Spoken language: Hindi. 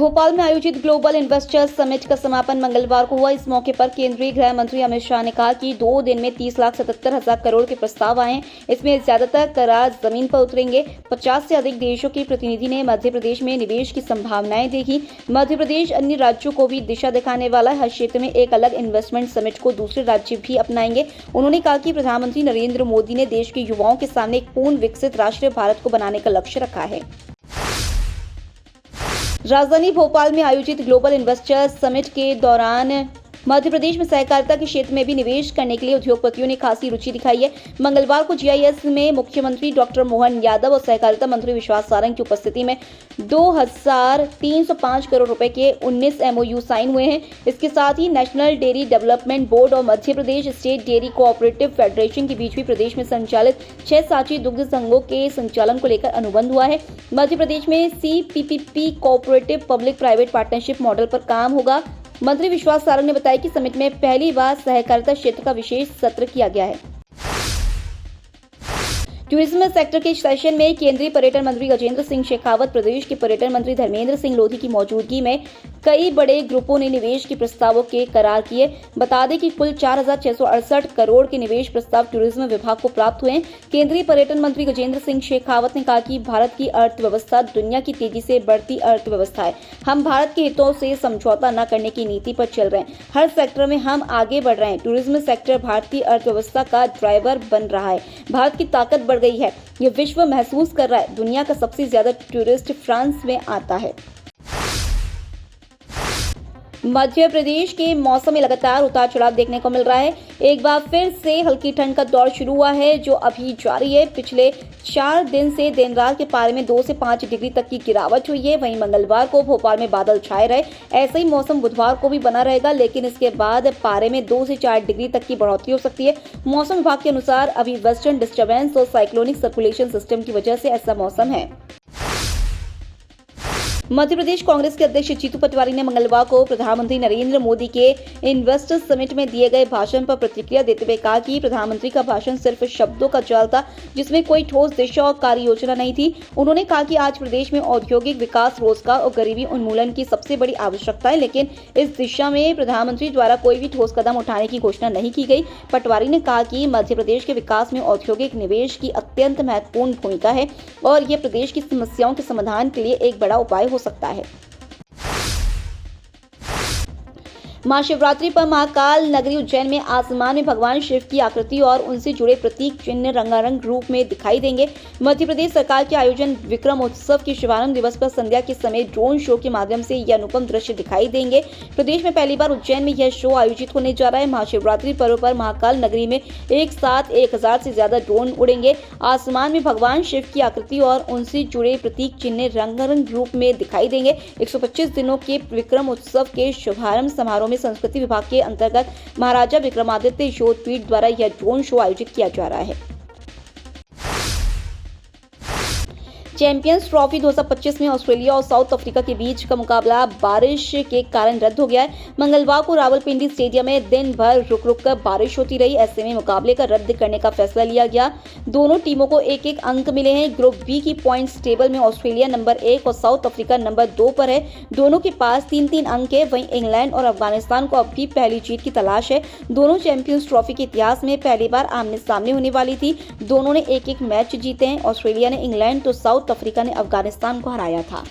भोपाल में आयोजित ग्लोबल इन्वेस्टर्स समिट का समापन मंगलवार को हुआ। इस मौके पर केंद्रीय गृह मंत्री अमित शाह ने कहा कि 2 दिन में 30,77,000 करोड़ के प्रस्ताव आए हैं। इसमें ज्यादातर करार जमीन पर उतरेंगे। 50 से अधिक देशों के प्रतिनिधि ने मध्य प्रदेश में निवेश की संभावनाएं देखी। मध्य प्रदेश अन्य राज्यों को भी दिशा दिखाने वाला है। हर क्षेत्र में एक अलग इन्वेस्टमेंट समिट को दूसरे राज्य भी अपनाएंगे। उन्होंने कहा कि प्रधानमंत्री नरेंद्र मोदी ने देश के युवाओं के सामने एक पूर्ण विकसित राष्ट्रीय भारत को बनाने का लक्ष्य रखा है। राजधानी भोपाल में आयोजित ग्लोबल इन्वेस्टर्स समिट के दौरान मध्य प्रदेश में सहकारिता के क्षेत्र में भी निवेश करने के लिए उद्योगपतियों ने खासी रुचि दिखाई है। मंगलवार को जीआईएस में मुख्यमंत्री डॉक्टर मोहन यादव और सहकारिता मंत्री विश्वास सारंग की उपस्थिति में 2,305 करोड़ रुपए के 19 एमओयू साइन हुए हैं। इसके साथ ही नेशनल डेयरी डेवलपमेंट बोर्ड और Madhya Pradesh state dairy cooperative federation के बीच भी प्रदेश में संचालित 6 सांची दुग्ध संघों के संचालन को लेकर अनुबंध हुआ है। मध्य प्रदेश में CPPP cooperative public private partnership model पर काम होगा। मंत्री विश्वास सारंग ने बताया कि समिट में पहली बार सहकारिता क्षेत्र का विशेष सत्र किया गया है। टूरिज्म सेक्टर के सेशन में केंद्रीय पर्यटन मंत्री गजेंद्र सिंह शेखावत, प्रदेश के पर्यटन मंत्री धर्मेंद्र सिंह लोधी की मौजूदगी में कई बड़े ग्रुपों ने निवेश के प्रस्तावों के करार किए। बता दें कि कुल 4,668 करोड़ के निवेश प्रस्ताव टूरिज्म विभाग को प्राप्त हुए हैं। केंद्रीय पर्यटन मंत्री गजेंद्र सिंह शेखावत ने कहा कि भारत की अर्थव्यवस्था दुनिया की तेजी से बढ़ती अर्थव्यवस्था है। हम भारत के हितों से समझौता न करने की नीति पर चल रहे हैं। हर सेक्टर में हम आगे बढ़ रहे हैं। टूरिज्म सेक्टर भारतीय अर्थव्यवस्था का ड्राइवर बन रहा है। भारत की ताकत बढ़ गई है। ये विश्व महसूस कर रहा है। दुनिया का सबसे ज्यादा टूरिस्ट फ्रांस में आता है। मध्य प्रदेश के मौसम में लगातार उतार चढ़ाव देखने को मिल रहा है। एक बार फिर से हल्की ठंड का दौर शुरू हुआ है, जो अभी जारी है। पिछले 4 दिन से दिन रात के पारे में 2 से 5 डिग्री तक की गिरावट हुई है। वहीं मंगलवार को भोपाल में बादल छाए रहे। ऐसा ही मौसम बुधवार को भी बना रहेगा, लेकिन इसके बाद पारे में 2 से 4 डिग्री तक की बढ़ोतरी हो सकती है। मौसम विभाग के अनुसार अभी वेस्टर्न डिस्टर्बेंस और साइक्लोनिक सर्कुलेशन सिस्टम की वजह से ऐसा मौसम है। मध्य प्रदेश कांग्रेस के अध्यक्ष जीतू पटवारी ने मंगलवार को प्रधानमंत्री नरेंद्र मोदी के इन्वेस्टर्स समिट में दिए गए भाषण पर प्रतिक्रिया देते हुए कहा कि प्रधानमंत्री का भाषण सिर्फ शब्दों का जाल था, जिसमें कोई ठोस दिशा और कार्य योजना नहीं थी। उन्होंने कहा कि आज प्रदेश में औद्योगिक विकास, रोजगार और गरीबी उन्मूलन की सबसे बड़ी आवश्यकता है, लेकिन इस दिशा में प्रधानमंत्री द्वारा कोई भी ठोस कदम उठाने की घोषणा नहीं की गई। पटवारी ने कहा कि मध्य प्रदेश के विकास में औद्योगिक निवेश की अत्यंत महत्वपूर्ण भूमिका है और यह प्रदेश की समस्याओं के समाधान के लिए एक बड़ा उपाय हो सकता है। महाशिवरात्रि पर महाकाल नगरी उज्जैन में आसमान में भगवान शिव की आकृति और उनसे जुड़े प्रतीक चिन्ह रंगारंग रूप में दिखाई देंगे। मध्य प्रदेश सरकार के आयोजन विक्रम उत्सव के शुभारंभ दिवस पर संध्या के समय ड्रोन शो के माध्यम से यह अनुपम दृश्य दिखाई देंगे। प्रदेश में पहली बार उज्जैन में यह शो आयोजित होने जा रहा है। महाशिवरात्रि पर्व पर महाकाल नगरी में एक साथ 1,000 से ज्यादा ड्रोन उड़ेंगे। आसमान में भगवान शिव की आकृति और उनसे जुड़े प्रतीक चिन्ह रंगारंग रूप में दिखाई देंगे। 125 दिनों के विक्रम उत्सव के शुभारंभ समारोह में संस्कृति विभाग के अंतर्गत महाराजा विक्रमादित्य ज्योतिर्पीठ द्वारा यह ड्रोन शो आयोजित किया जा रहा है। चैंपियंस ट्रॉफी 2025 में ऑस्ट्रेलिया और साउथ अफ्रीका के बीच का मुकाबला बारिश के कारण रद्द हो गया है। मंगलवार को रावलपिंडी स्टेडियम में दिन भर रुक रुक कर बारिश होती रही। ऐसे में मुकाबले का रद्द करने का फैसला लिया गया। दोनों टीमों को एक एक अंक मिले हैं। ग्रुप बी की पॉइंट्स टेबल में ऑस्ट्रेलिया नंबर 1 और साउथ अफ्रीका नंबर 2 पर है। दोनों के पास 3-3 अंक है। वहीं इंग्लैंड और अफगानिस्तान को अब भी पहली जीत की तलाश है। दोनों चैंपियंस ट्रॉफी के इतिहास में पहली बार आमने सामने होने वाली थी। दोनों ने एक एक मैच जीते हैं। ऑस्ट्रेलिया ने इंग्लैंड तो साउथ अफ्रीका ने अफगानिस्तान को हराया था।